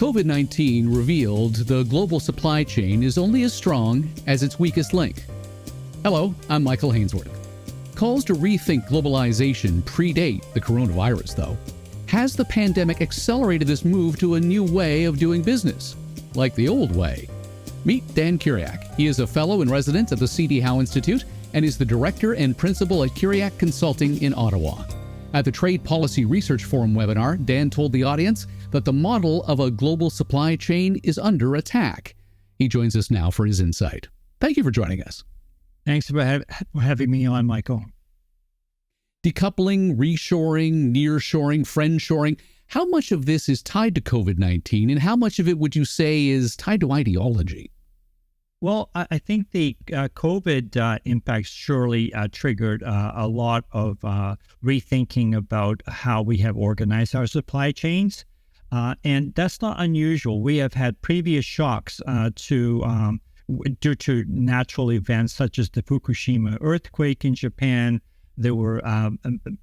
COVID-19 revealed the global supply chain is only as strong as its weakest link. Hello, I'm Michael Hainsworth. Calls to rethink globalization predate the coronavirus, though. Has the pandemic accelerated this move to a new way of doing business, like the old way? Meet Dan Ciuriak. He is a fellow in residence at the C.D. Howe Institute and is the director and principal at Ciuriak Consulting in Ottawa. At the Trade Policy Research Forum webinar, Dan told the audience that the model of a global supply chain is under attack. He joins us now for his insight. Thank you for joining us. Thanks for having me on, Michael. Decoupling, reshoring, nearshoring, friendshoring, how much of this is tied to COVID-19 and how much of it would you say is tied to ideology? Well, I think the COVID impacts surely triggered a lot of rethinking about how we have organized our supply chains. And that's not unusual. We have had previous shocks due to natural events such as the Fukushima earthquake in Japan. There were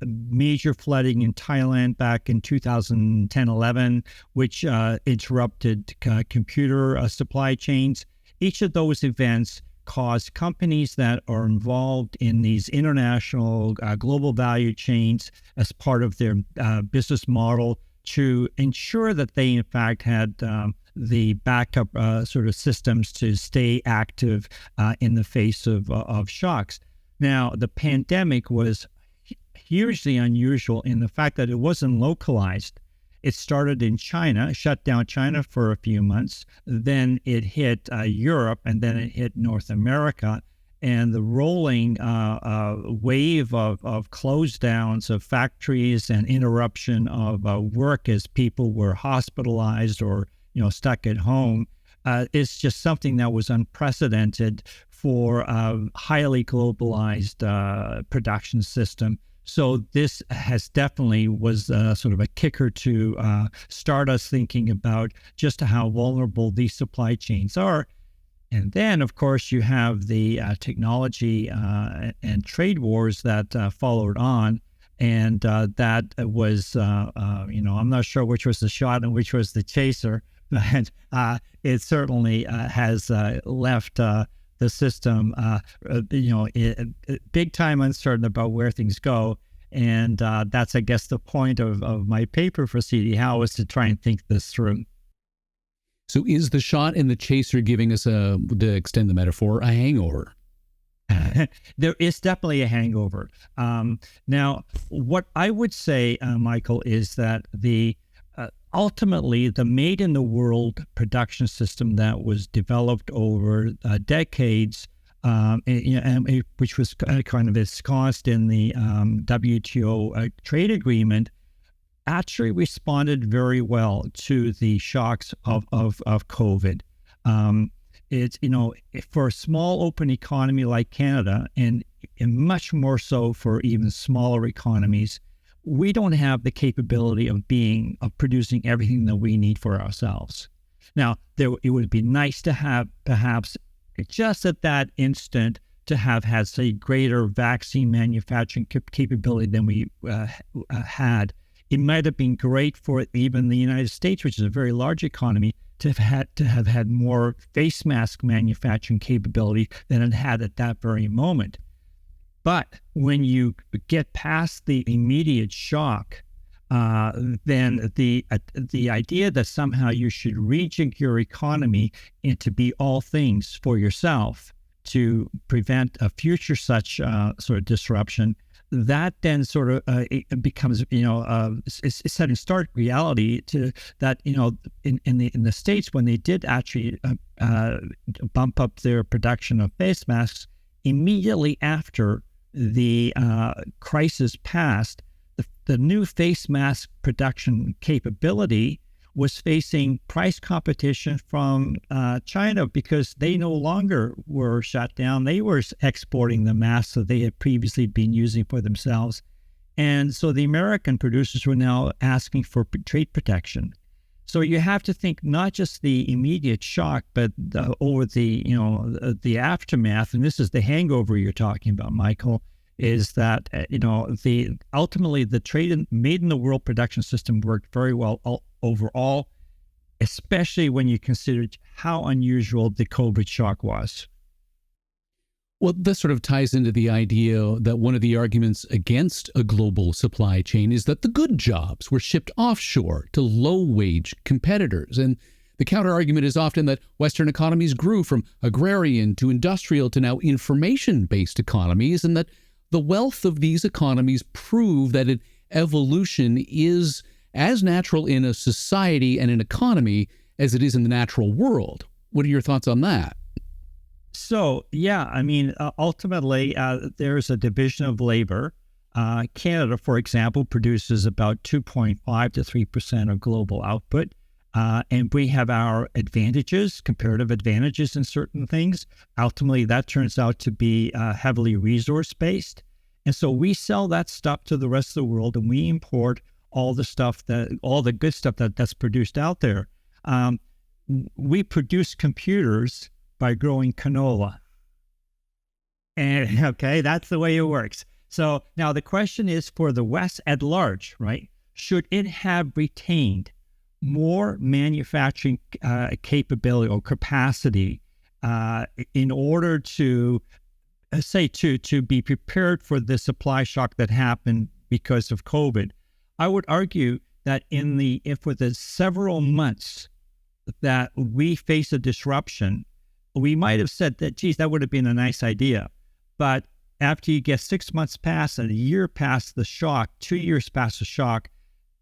major flooding in Thailand back in 2010-11, which interrupted computer supply chains. Each of those events caused companies that are involved in these international global value chains as part of their business model to ensure that they, in fact, had the backup sort of systems to stay active in the face of shocks. Now, the pandemic was hugely unusual in the fact that it wasn't localized. It started in China, shut down China for a few months. Then it hit Europe, and then it hit North America. And the rolling wave of close downs of factories and interruption of work as people were hospitalized or stuck at home is just something that was unprecedented for a highly globalized production system. So this has definitely was sort of a kicker to start us thinking about just how vulnerable these supply chains are. And then, of course, you have the technology and trade wars that followed on. And that was, I'm not sure which was the shot and which was the chaser, but it certainly has left the system, big time uncertain about where things go. And that's, I guess, the point of my paper for C.D. Howe is to try and think this through. So is the shot and the chaser giving us, to extend the metaphor, a hangover? There is definitely a hangover. Now, what I would say, Michael, is that ultimately the made-in-the-world production system that was developed over decades, which was kind of ensconced in the WTO trade agreement, actually responded very well to the shocks of COVID. It's, for a small open economy like Canada, and much more so for even smaller economies, we don't have the capability of producing everything that we need for ourselves. Now, it would be nice to have perhaps just at that instant to have had, say, greater vaccine manufacturing capability than we had. It might have been great for even the United States, which is a very large economy, to have had more face mask manufacturing capability than it had at that very moment. But when you get past the immediate shock, then the idea that somehow you should rejig your economy and to be all things for yourself to prevent a future such sort of disruption, that then sort of it becomes it's setting stark reality to that in the States, when they did actually bump up their production of face masks immediately after the crisis passed, the new face mask production capability was facing price competition from China because they no longer were shut down. They were exporting the masks that they had previously been using for themselves. And so the American producers were now asking for trade protection. So you have to think not just the immediate shock, but over the aftermath, and this is the hangover you're talking about, Michael, is that ultimately the made in the world production system worked very well overall. especially when you consider how unusual the COVID shock was. Well, this sort of ties into the idea that one of the arguments against a global supply chain is that the good jobs were shipped offshore to low-wage competitors. And the counter-argument is often that Western economies grew from agrarian to industrial to now information-based economies, and that the wealth of these economies prove that evolution is as natural in a society and an economy as it is in the natural world. What are your thoughts on that? So, yeah, I mean, ultimately, there's a division of labor. Canada, for example, produces about 2.5 to 3% of global output. And we have our advantages, comparative advantages in certain things. Ultimately, that turns out to be heavily resource-based. And so we sell that stuff to the rest of the world, and we import all the good stuff that's produced out there. We produce computers by growing canola. And okay, that's the way it works. So now the question is for the West at large, right? Should it have retained more manufacturing capability or capacity in order to to be prepared for the supply shock that happened because of COVID? I would argue that for the several months that we face a disruption, we might have said that, geez, that would have been a nice idea. But after you get 6 months past and a year past the shock, 2 years past the shock,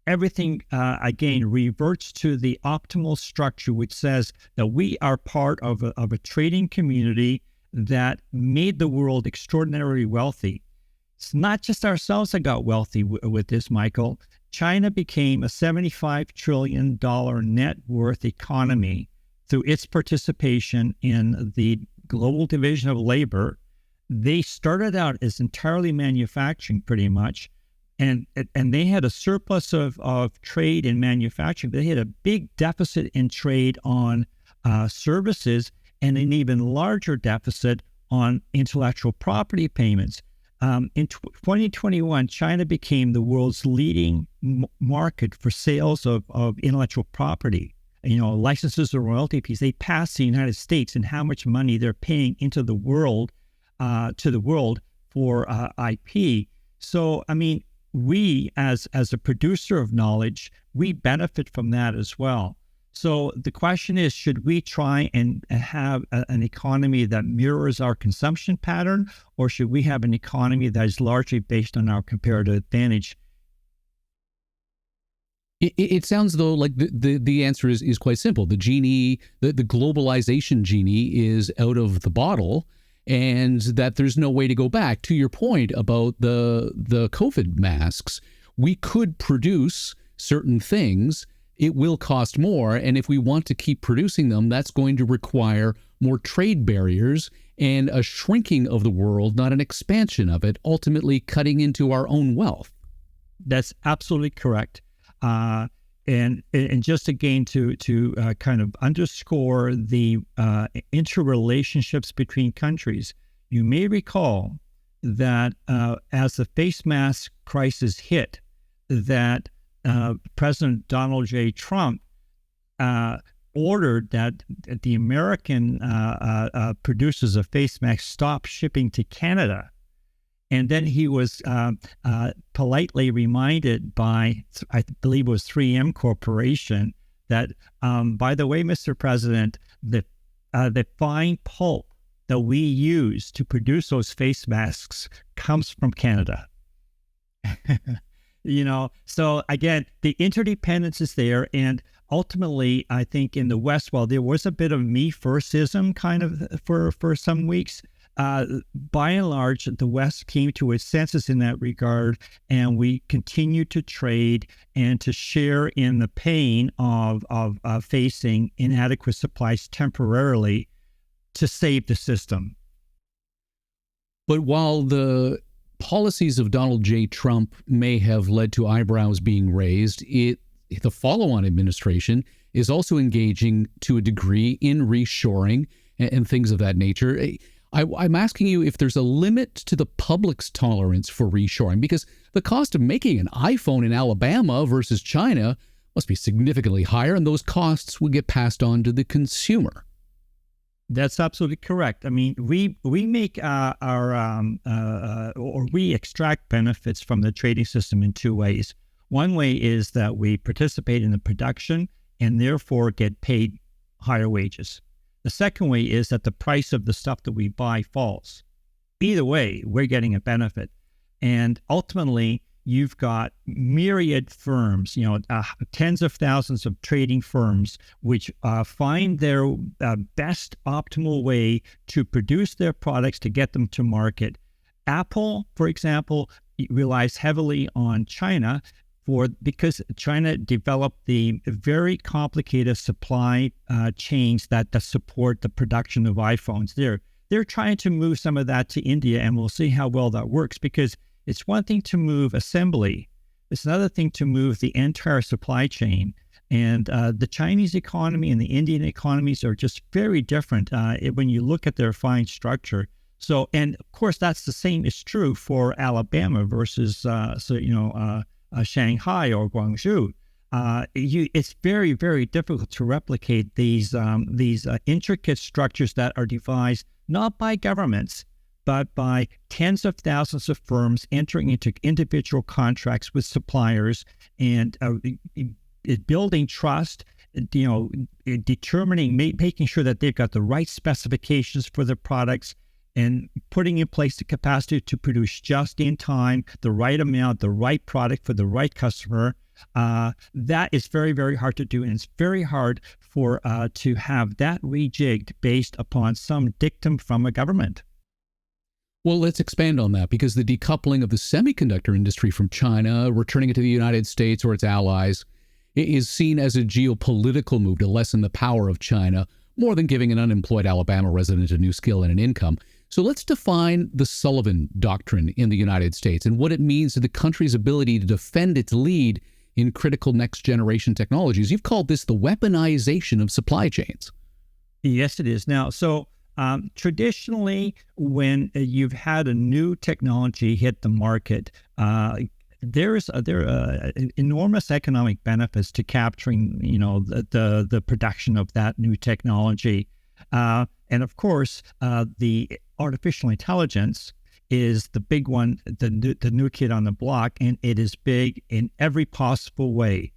everything, again, reverts to the optimal structure, which says that we are part of a trading community that made the world extraordinarily wealthy. It's not just ourselves that got wealthy with this, Michael. China became a $75 trillion net worth economy through its participation in the global division of labor. They started out as entirely manufacturing pretty much, and they had a surplus of trade and manufacturing. They had a big deficit in trade on services and an even larger deficit on intellectual property payments. In 2021, China became the world's leading market for sales of intellectual property. Licenses or royalty fees, they pass the United States and how much money they're paying into the world, to the world for IP. So, I mean, we as a producer of knowledge, we benefit from that as well. So the question is, should we try and have an economy that mirrors our consumption pattern, or should we have an economy that is largely based on our comparative advantage? It sounds though like the answer is quite simple. The genie, the globalization genie is out of the bottle, and that there's no way to go back. To your point about the COVID masks, we could produce certain things. It will cost more, and if we want to keep producing them, that's going to require more trade barriers and a shrinking of the world, not an expansion of it, ultimately cutting into our own wealth. That's absolutely correct. And just again to kind of underscore the interrelationships between countries, you may recall that as the face mask crisis hit, that President Donald J. Trump ordered that the American producers of face masks stop shipping to Canada. And then he was politely reminded by, I believe it was 3M Corporation, that, by the way, Mr. President, the fine pulp that we use to produce those face masks comes from Canada. So again, the interdependence is there. And ultimately, I think in the West, while there was a bit of me firstism kind of for some weeks, by and large, the West came to its senses in that regard, and we continue to trade and to share in the pain of facing inadequate supplies temporarily to save the system. But while the policies of Donald J. Trump may have led to eyebrows being raised, the follow-on administration is also engaging to a degree in reshoring and things of that nature. I'm asking you if there's a limit to the public's tolerance for reshoring, because the cost of making an iPhone in Alabama versus China, must be significantly higher, and those costs would get passed on to the consumer. That's absolutely correct. I mean, we make we extract benefits from the trading system in two ways. One way is that we participate in the production and therefore get paid higher wages. The second way is that the price of the stuff that we buy falls. Either way, we're getting a benefit. And ultimately, you've got myriad firms, tens of thousands of trading firms, which find their best optimal way to produce their products to get them to market. Apple, for example, relies heavily on China because China developed the very complicated supply chains that support the production of iPhones. They're trying to move some of that to India, and we'll see how well that works, because it's one thing to move assembly. It's another thing to move the entire supply chain. And the Chinese economy and the Indian economies are just very different when you look at their fine structure. So, and of course, that's the same is true for Alabama versus, Shanghai or Guangzhou. It's very, very difficult to replicate these intricate structures that are devised not by governments, but by tens of thousands of firms entering into individual contracts with suppliers and building trust, determining, making sure that they've got the right specifications for their products, and putting in place the capacity to produce just in time, the right amount, the right product for the right customer. That is very, very hard to do. And it's very hard to have that rejigged based upon some dictum from a government. Well, let's expand on that, because the decoupling of the semiconductor industry from China, returning it to the United States or its allies, is seen as a geopolitical move to lessen the power of China, more than giving an unemployed Alabama resident a new skill and an income. So let's define the Sullivan Doctrine in the United States and what it means to the country's ability to defend its lead in critical next-generation technologies. You've called this the weaponization of supply chains. Yes, it is. Now, traditionally, when you've had a new technology hit the market, there are enormous economic benefits to capturing, the production of that new technology, and of course, the artificial intelligence is the big one, the new kid on the block, and it is big in every possible way.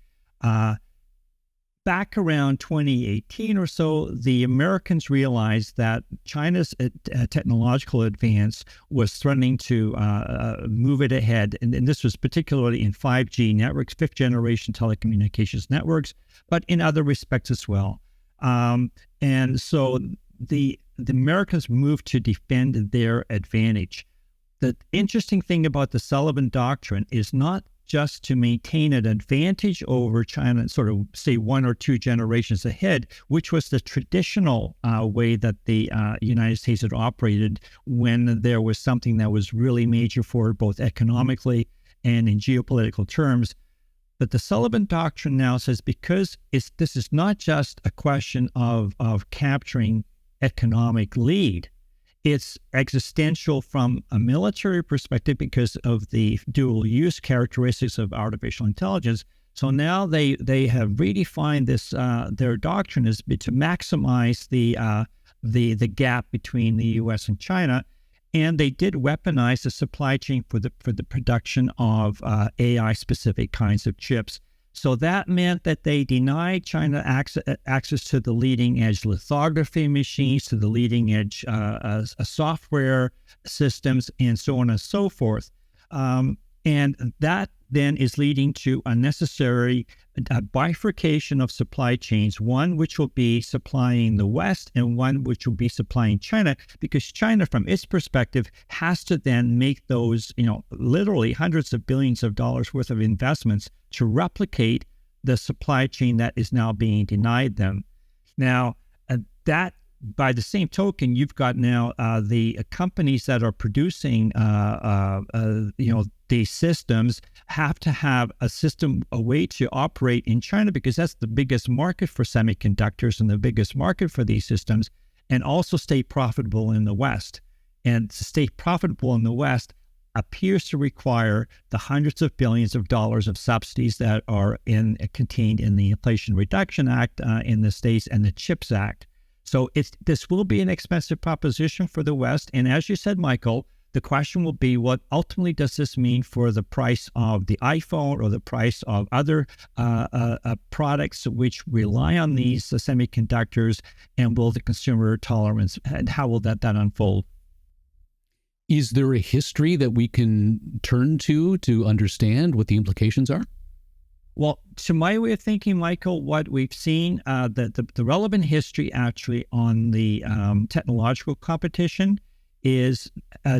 Back around 2018 or so, the Americans realized that China's technological advance was threatening to move it ahead. And this was particularly in 5G networks, fifth generation telecommunications networks, but in other respects as well. And so the Americans moved to defend their advantage. The interesting thing about the Sullivan Doctrine is not just to maintain an advantage over China, sort of say 1 or 2 generations ahead, which was the traditional way that the United States had operated when there was something that was really major for it, both economically and in geopolitical terms. But the Sullivan Doctrine now says, because this is not just a question of capturing economic lead, it's existential from a military perspective because of the dual use characteristics of artificial intelligence. So now they have redefined this, their doctrine is to maximize the gap between the U.S. and China. And they did weaponize the supply chain for the production of AI specific kinds of chips. So that meant that they denied China access to the leading edge lithography machines, to the leading edge software systems, and so on and so forth. And that then is leading to a necessary bifurcation of supply chains, one which will be supplying the West and one which will be supplying China, because China, from its perspective, has to then make those, literally hundreds of billions of dollars worth of investments to replicate the supply chain that is now being denied them. Now, that by the same token, you've got now the companies that are producing, these systems have to have a way to operate in China, because that's the biggest market for semiconductors and the biggest market for these systems, and also stay profitable in the West. And to stay profitable in the West, appears to require the hundreds of billions of dollars of subsidies that are contained in the Inflation Reduction Act in the States and the CHIPS Act. So this will be an expensive proposition for the West. And as you said, Michael, the question will be, what ultimately does this mean for the price of the iPhone or the price of other products which rely on these semiconductors, and will the consumer tolerance, and how will that unfold? Is there a history that we can turn to understand what the implications are? Well, to my way of thinking, Michael, what we've seen, the relevant history actually on the technological competition is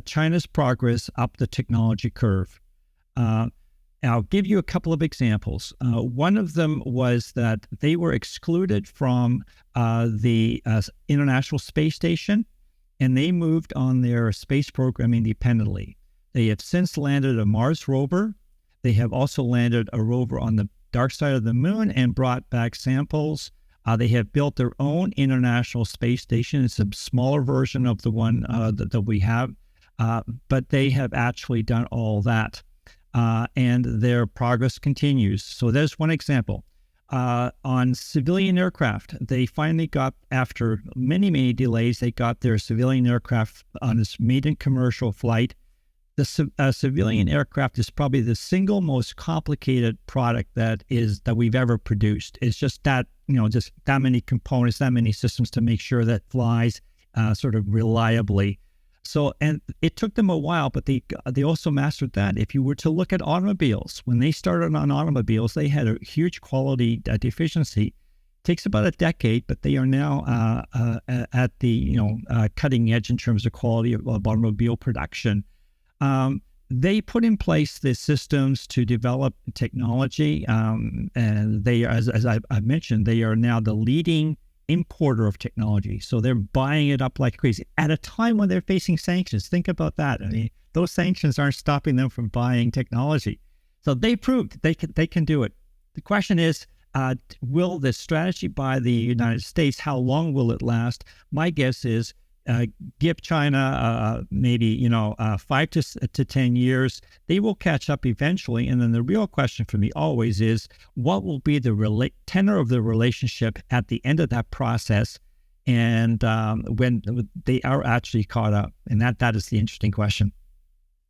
China's progress up the technology curve. I'll give you a couple of examples. One of them was that they were excluded from the International Space Station, and they moved on their space program independently. They have since landed a Mars rover. They have also landed a rover on the dark side of the moon and brought back samples. They have built their own International Space Station. It's a smaller version of the one that we have, but they have actually done all that, and their progress continues. So there's one example. On civilian aircraft, they finally got, after many delays, they got their civilian aircraft on its maiden commercial flight. The civilian aircraft is probably the single most complicated product that we've ever produced. It's just that, just that many components, that many systems to make sure that flies sort of reliably. So, and it took them a while, but they also mastered that. If you were to look at automobiles, when they started on automobiles, they had a huge quality deficiency. It takes about a decade, but they are now at the cutting edge in terms of quality of automobile production. They put in place the systems to develop technology, and they, as I mentioned, they are now the leading importer of technology. So they're buying it up like crazy at a time when they're facing sanctions. Think about that. I mean, those sanctions aren't stopping them from buying technology. So they proved they can do it. The question is, will the strategy by the United States, how long will it last? My guess is, give China maybe 5 to 10 years. They will catch up eventually. And then the real question for me always is, what will be the tenor of the relationship at the end of that process, and when they are actually caught up? And that is the interesting question.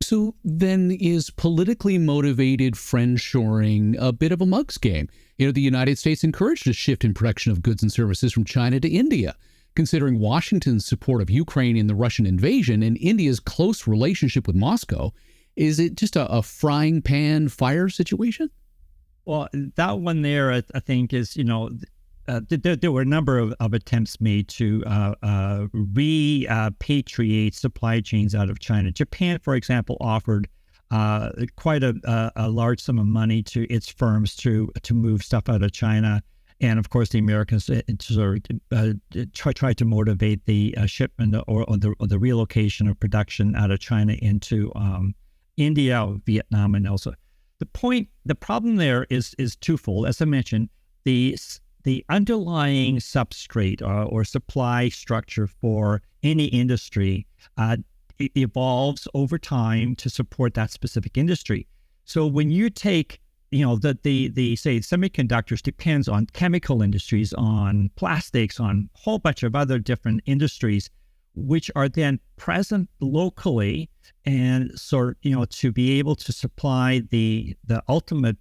So then, is politically motivated friendshoring a bit of a mug's game? The United States encouraged a shift in production of goods and services from China to India. Considering Washington's support of Ukraine in the Russian invasion and India's close relationship with Moscow, is it just a frying pan fire situation? Well, that one there, I think, is, there were a number of attempts made to repatriate supply chains out of China. Japan, for example, offered quite a large sum of money to its firms to move stuff out of China. And of course, the Americans tried to motivate the shipment or the relocation of production out of China into India, Vietnam, and also the problem there is twofold. As I mentioned, the underlying substrate or supply structure for any industry evolves over time to support that specific industry. So when you take the say semiconductors depends on chemical industries, on plastics, on a whole bunch of other different industries, which are then present locally, and to be able to supply the ultimate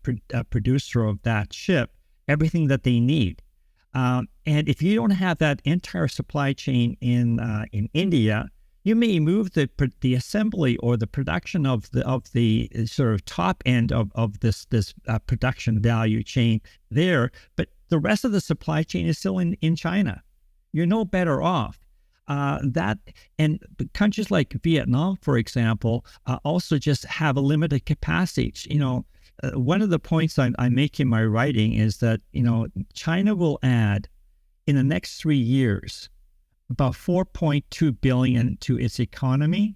producer of that chip everything that they need. And if you don't have that entire supply chain in India, you may move the assembly or the production of the sort of top end of this production value chain there, but the rest of the supply chain is still in China. You're no better off. And countries like Vietnam, for example, also just have a limited capacity. One of the points I make in my writing is that China will add in the next 3 years about 4.2 billion to its economy,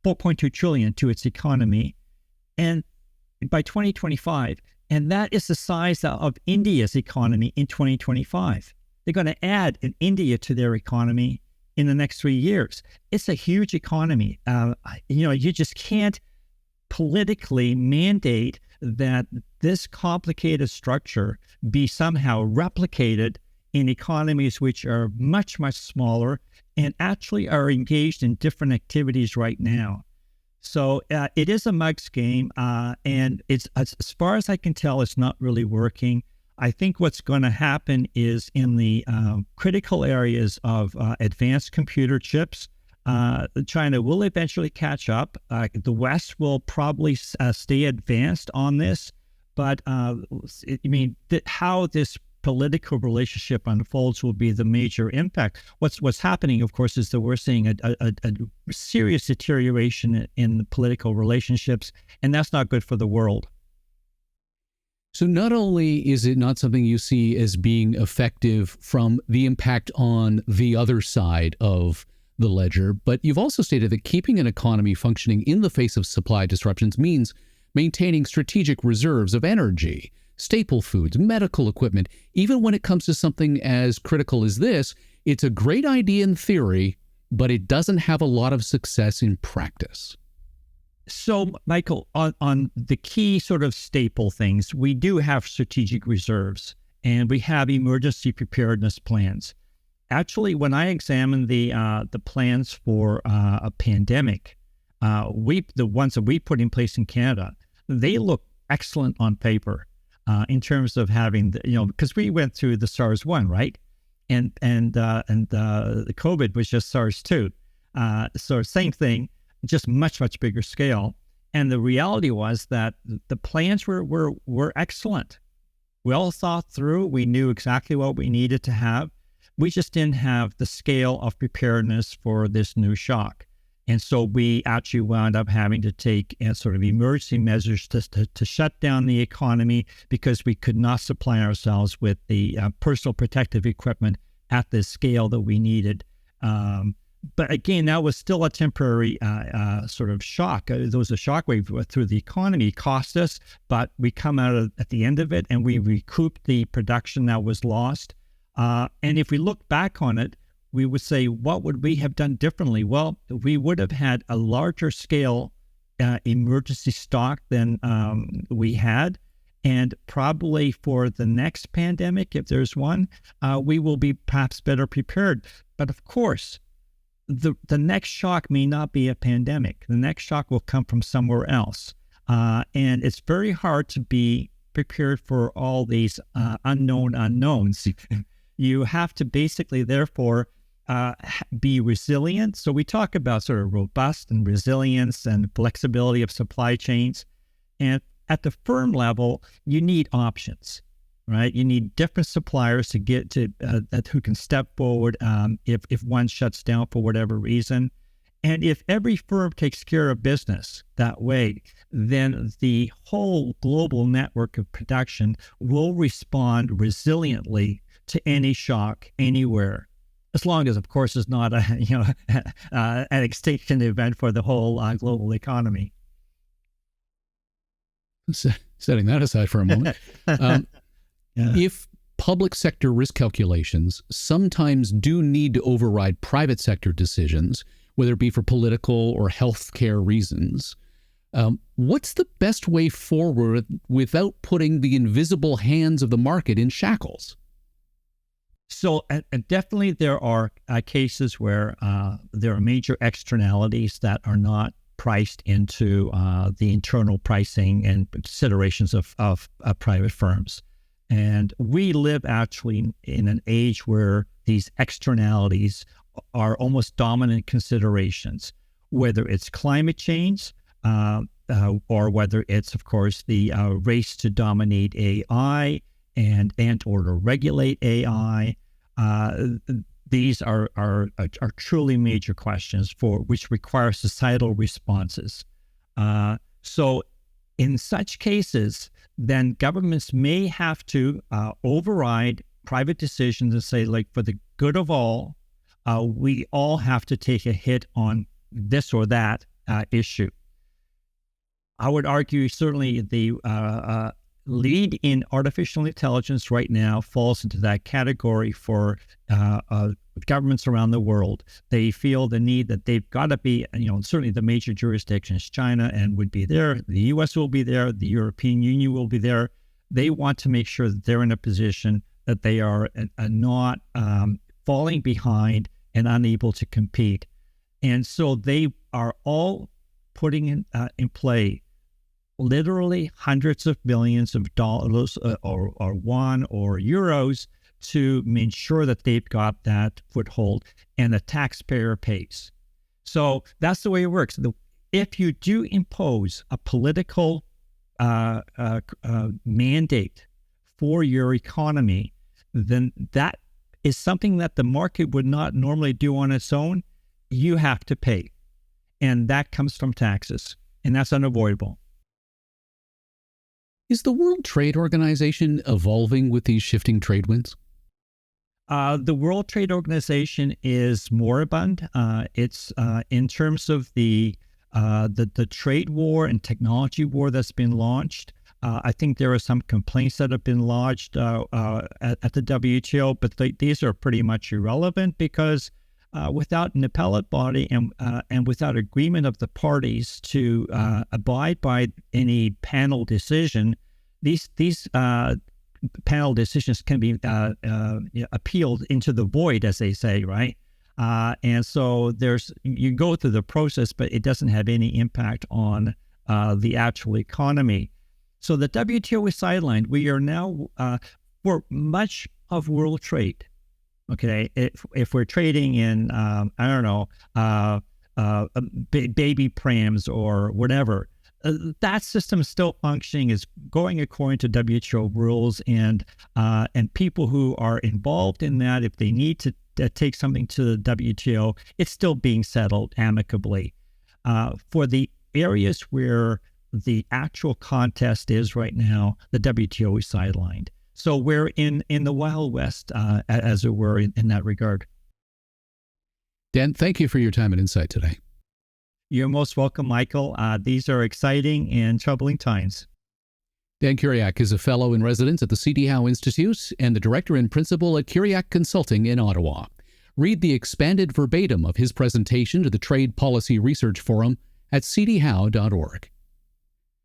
4.2 trillion to its economy, and by 2025, and that is the size of India's economy in 2025. They're going to add in India to their economy in the next 3 years. It's a huge economy. You just can't politically mandate that this complicated structure be somehow replicated in economies which are much, much smaller and actually are engaged in different activities right now. So it is a mug's game, and it's, as far as I can tell, it's not really working. I think what's going to happen is in the critical areas of advanced computer chips, China will eventually catch up. The West will probably stay advanced on this, but how this political relationship unfolds will be the major impact. What's happening, of course, is that we're seeing a serious deterioration in the political relationships, and that's not good for the world. So not only is it not something you see as being effective from the impact on the other side of the ledger, but you've also stated that keeping an economy functioning in the face of supply disruptions means maintaining strategic reserves of energy, staple foods, medical equipment. Even when it comes to something as critical as this, it's a great idea in theory, but it doesn't have a lot of success in practice. So, Michael, on the key sort of staple things, we do have strategic reserves and we have emergency preparedness plans. Actually, when I examined the plans for a pandemic, the ones that we put in place in Canada, they look excellent on paper in terms of having because we went through the SARS-1, right, and the COVID was just SARS-2, so same thing, just much bigger scale. And the reality was that the plans were excellent, well thought through. We knew exactly what we needed to have. We just didn't have the scale of preparedness for this new shock. And so we actually wound up having to take sort of emergency measures to shut down the economy because we could not supply ourselves with the personal protective equipment at the scale that we needed. But again, that was still a temporary sort of shock. There was a shockwave through the economy, cost us, but we come out at the end of it and we recouped the production that was lost. And if we look back on it, we would say, what would we have done differently? Well, we would have had a larger scale emergency stock than we had. And probably for the next pandemic, if there's one, we will be perhaps better prepared. But of course, the next shock may not be a pandemic. The next shock will come from somewhere else. And it's very hard to be prepared for all these unknown unknowns. You have to basically, therefore, be resilient. So we talk about sort of robust and resilience and flexibility of supply chains. And at the firm level, you need options, right? You need different suppliers to get to who can step forward if one shuts down for whatever reason. And if every firm takes care of business that way, then the whole global network of production will respond resiliently to any shock anywhere, as long as, of course, it's not an extinction event for the whole global economy. Setting that aside for a moment, if public sector risk calculations sometimes do need to override private sector decisions, whether it be for political or healthcare reasons, what's the best way forward without putting the invisible hands of the market in shackles? So definitely there are cases where there are major externalities that are not priced into the internal pricing and considerations of private firms. And we live actually in an age where these externalities are almost dominant considerations, whether it's climate change or whether it's, of course, the race to dominate AI and or to regulate AI. These are truly major questions for which require societal responses. So in such cases, then governments may have to override private decisions and say, like, for the good of all, we all have to take a hit on this or that issue. I would argue certainly the lead in artificial intelligence right now falls into that category for with governments around the world. They feel the need that they've got to be, certainly the major jurisdictions, China and would be there, the U.S. will be there, the European Union will be there. They want to make sure that they're in a position that they are not falling behind and unable to compete. And so they are all putting in play literally hundreds of millions of dollars or won or euros to ensure that they've got that foothold, and the taxpayer pays. So that's the way it works. If you do impose a political mandate for your economy, then that is something that the market would not normally do on its own. You have to pay. And that comes from taxes, and that's unavoidable. Is the World Trade Organization evolving with these shifting trade winds? The World Trade Organization is moribund. It's in terms of the trade war and technology war that's been launched. I think there are some complaints that have been lodged at the WTO, but these are pretty much irrelevant because without an appellate body and without agreement of the parties to abide by any panel decision, these panel decisions can be appealed into the void, as they say, right? And so you go through the process, but it doesn't have any impact on the actual economy. So the WTO is sidelined. We are now, for much of world trade, okay, if we're trading in, baby prams or whatever, that system is still functioning, is going according to WTO rules, and people who are involved in that, if they need to take something to the WTO, it's still being settled amicably. For the areas where the actual contest is right now, the WTO is sidelined. So we're in the Wild West, as it were, in that regard. Dan, thank you for your time and insight today. You're most welcome, Michael. These are exciting and troubling times. Dan Ciuriak is a fellow in residence at the C.D. Howe Institute and the director and principal at Ciuriak Consulting in Ottawa. Read the expanded verbatim of his presentation to the Trade Policy Research Forum at cdhowe.org.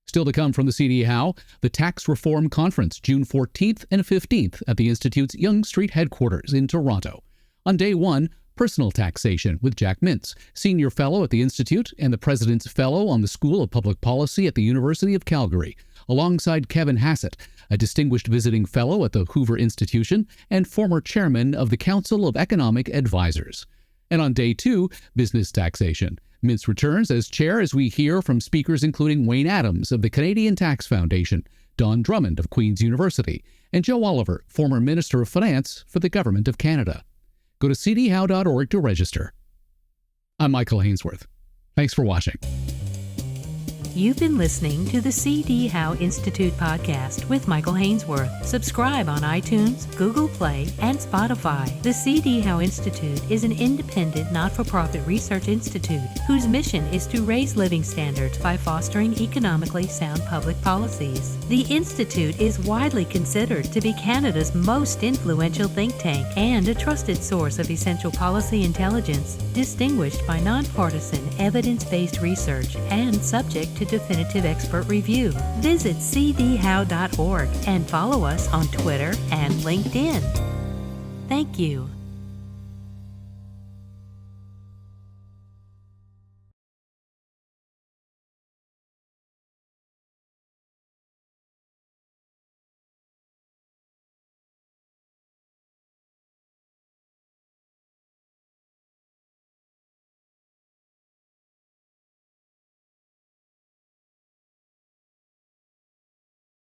Still to come from the C.D. Howe, the Tax Reform Conference, June 14th and 15th at the Institute's Yonge Street headquarters in Toronto. On day one, Personal Taxation with Jack Mintz, Senior Fellow at the Institute and the President's Fellow on the School of Public Policy at the University of Calgary, alongside Kevin Hassett, a Distinguished Visiting Fellow at the Hoover Institution and former Chairman of the Council of Economic Advisors. And on day two, Business Taxation. Mintz returns as chair as we hear from speakers including Wayne Adams of the Canadian Tax Foundation, Don Drummond of Queen's University, and Joe Oliver, former Minister of Finance for the Government of Canada. Go to cdhowe.org to register. I'm Michael Hainsworth. Thanks for watching. You've been listening to the C.D. Howe Institute podcast with Michael Hainsworth. Subscribe on iTunes, Google Play, and Spotify. The C.D. Howe Institute is an independent, not-for-profit research institute whose mission is to raise living standards by fostering economically sound public policies. The Institute is widely considered to be Canada's most influential think tank and a trusted source of essential policy intelligence, distinguished by nonpartisan, evidence-based research and subject to definitive expert review. Visit cdhowe.org and follow us on Twitter and LinkedIn. Thank you.